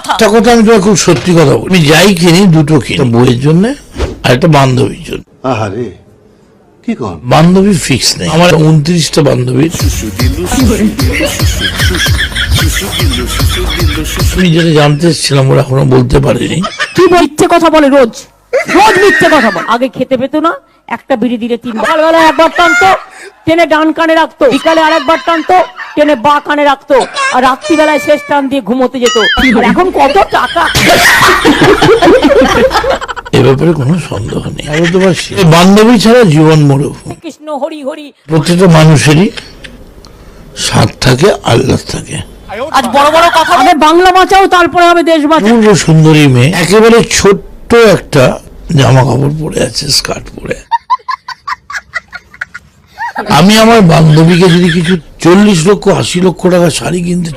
কথা। একটা কথা আমি তোমার খুব সত্যি কথা বলি, আমি যাই কিনি দুটো কিনি, একটা বইয়ের জন্য আর একটা বান্ধবীর জন্য। আহারে কি কর, বান্ধবী ফিক্স নেই আমার, 29টা বান্ধবী। আমি যেটা জানতে এসেছিলাম ওরা এখনো বলতে পারিনি। কি মিথ্যে কথা বলে, রোজ রোজ মিথ্যে কথা বলে। আগে খেতে পেতো না, একটা বিড়ি দিলে 3 বার। সকালবেলা একবার টানতো, টেনে ডান কানে রাখতো, বিকালে আরেকবার টানতো, টেনে বা কানে রাখতো, আর রাত্রিবেলায় শেষ টান দিয়ে ঘুমোতে যেত। আর এখন কত টাকা। এ ব্যাপারে কোনো সন্দেহ নেই। আমি তোমার বান্ধবী ছাড়া জীবন মরু। কৃষ্ণ হরি হরি। প্রত্যেকটা মানুষেরই স্বাদ থাকে, আল্লাহ থাকে। আজ বড় বড় কথা। আগে বাংলা বাঁচাও, তারপরে হবে দেশ বাঁচাও। পূর্ব সুন্দরী মেয়ে একেবারে ছোট্ট একটা জামা কাপড় পরে আছে, স্কার্ট পরে। আমি আমার বান্ধবীকে যদি কিছু 40 লক্ষ 80 লক্ষ টাকা শাড়ি কিনতে